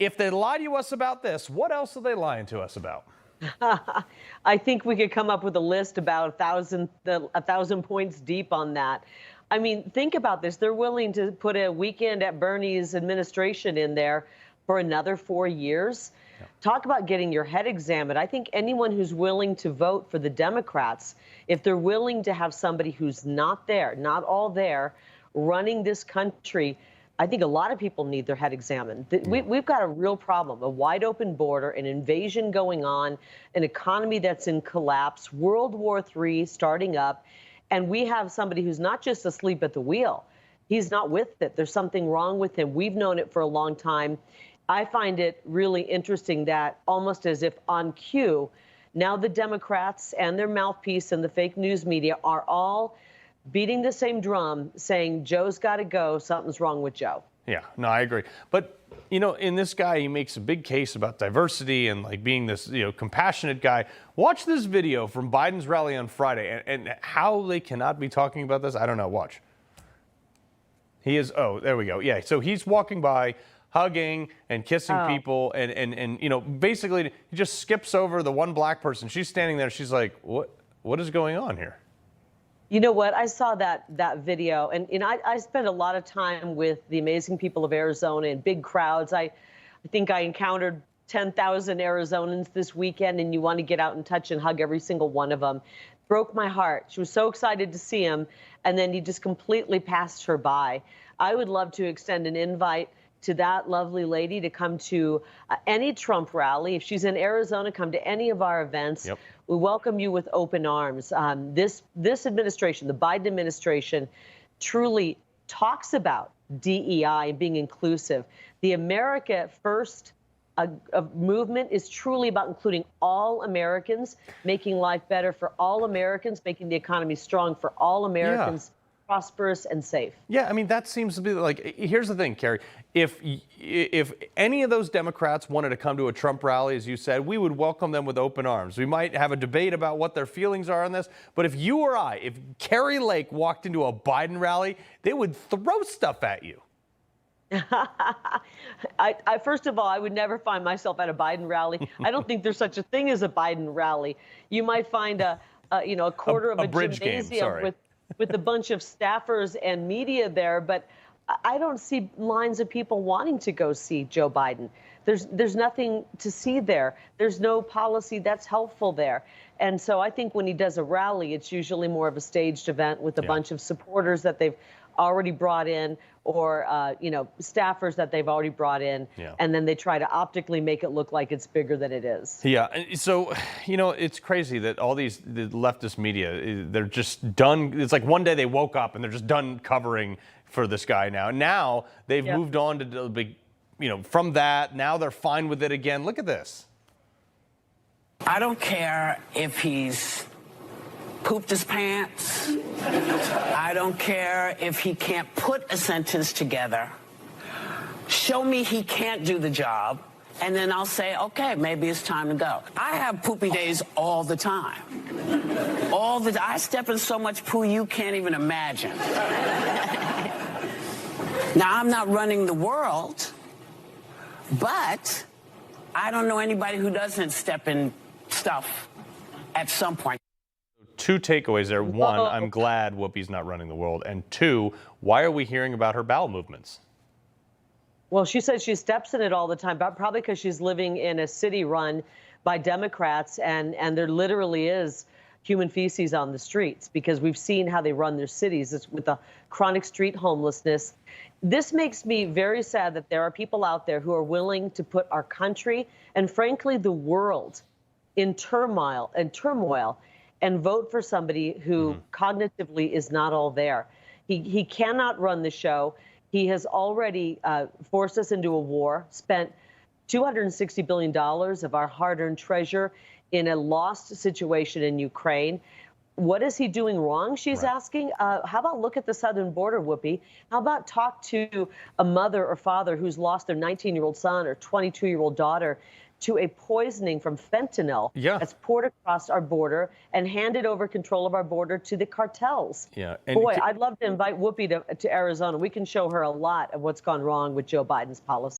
if they lie to us about this, what else are they lying to us about? I think we could come up with a list about a thousand points deep on that. I mean, think about this. They're willing to put a weekend at Bernie's administration in there for another 4 years. Yeah. Talk about getting your head examined. I think anyone who's willing to vote for the Democrats, if they're willing to have somebody who's not there, not all there, running this country, I think a lot of people need their head examined. We've got a real problem, a wide open border, an invasion going on, an economy that's in collapse, World War III starting up, and we have somebody who's not just asleep at the wheel. He's not with it. There's something wrong with him. We've known it for a long time. I find it really interesting that almost as if on cue, now the Democrats and their mouthpiece and the fake news media are all beating the same drum, saying Joe's got to go, something's wrong with Joe. Yeah, no, I agree. But, you know, in this guy, he makes a big case about diversity and like being this, you know, compassionate guy. Watch this video from Biden's rally on Friday and how they cannot be talking about this. I don't know. Watch. He is, oh, there we go. Yeah, so he's walking by, hugging and kissing people and you know, basically he just skips over the one black person. She's standing there. She's like, what is going on here? You know what? I saw that video, and I spent a lot of time with the amazing people of Arizona in big crowds. I think I encountered 10,000 Arizonans this weekend, and you want to get out and touch and hug every single one of them. Broke my heart. She was so excited to see him, and then he just completely passed her by. I would love to extend an invite to that lovely lady to come to any Trump rally. If she's in Arizona, come to any of our events. Yep. We welcome you with open arms. This administration, the Biden administration, truly talks about DEI and being inclusive. The America First movement is truly about including all Americans, making life better for all Americans, making the economy strong for all Americans. Yeah. Prosperous and safe. Yeah, I mean, that seems to be like, here's the thing, Kari. If any of those Democrats wanted to come to a Trump rally, as you said, we would welcome them with open arms. We might have a debate about what their feelings are on this, but if you or I, if Kari Lake walked into a Biden rally, they would throw stuff at you. First of all, I would never find myself at a Biden rally. I don't think there's such a thing as a Biden rally. You might find a quarter of a gymnasium with a bunch of staffers and media there, but I don't see lines of people wanting to go see Joe Biden. There's nothing to see there. There's no policy that's helpful there. And so I think when he does a rally, it's usually more of a staged event with a bunch of supporters that they've already brought in, or staffers that they've already brought in, and then they try to optically make it look like it's bigger than it is. Yeah, so, you know, it's crazy that all the leftist media, they're just done. It's like one day they woke up and they're just done covering for this guy now. Now they've moved on to the big, from that, now they're fine with it again. Look at this. I don't care if he's pooped his pants. I don't care if he can't put a sentence together. Show me he can't do the job, and then I'll say, okay, maybe it's time to go. I have poopy days all the time. I step in so much poo you can't even imagine. Now, I'm not running the world, but I don't know anybody who doesn't step in stuff at some point. Two takeaways there. One, I'm glad Whoopi's not running the world. And two, why are we hearing about her bowel movements? Well, she says she steps in it all the time, but probably because she's living in a city run by Democrats, and there literally is human feces on the streets, because we've seen how they run their cities. It's with the chronic street homelessness. This makes me very sad that there are people out there who are willing to put our country and, frankly, the world in turmoil and vote for somebody who cognitively is not all there. He cannot run the show. He has already forced us into a war, spent $260 billion of our hard-earned treasure in a lost situation in Ukraine. What is he doing wrong, she's asking? How about look at the southern border, Whoopi? How about talk to a mother or father who's lost their 19-year-old son or 22-year-old daughter to a poisoning from fentanyl that's poured across our border and handed over control of our border to the cartels. And boy, I'd love to invite Whoopi to Arizona. We can show her a lot of what's gone wrong with Joe Biden's policy.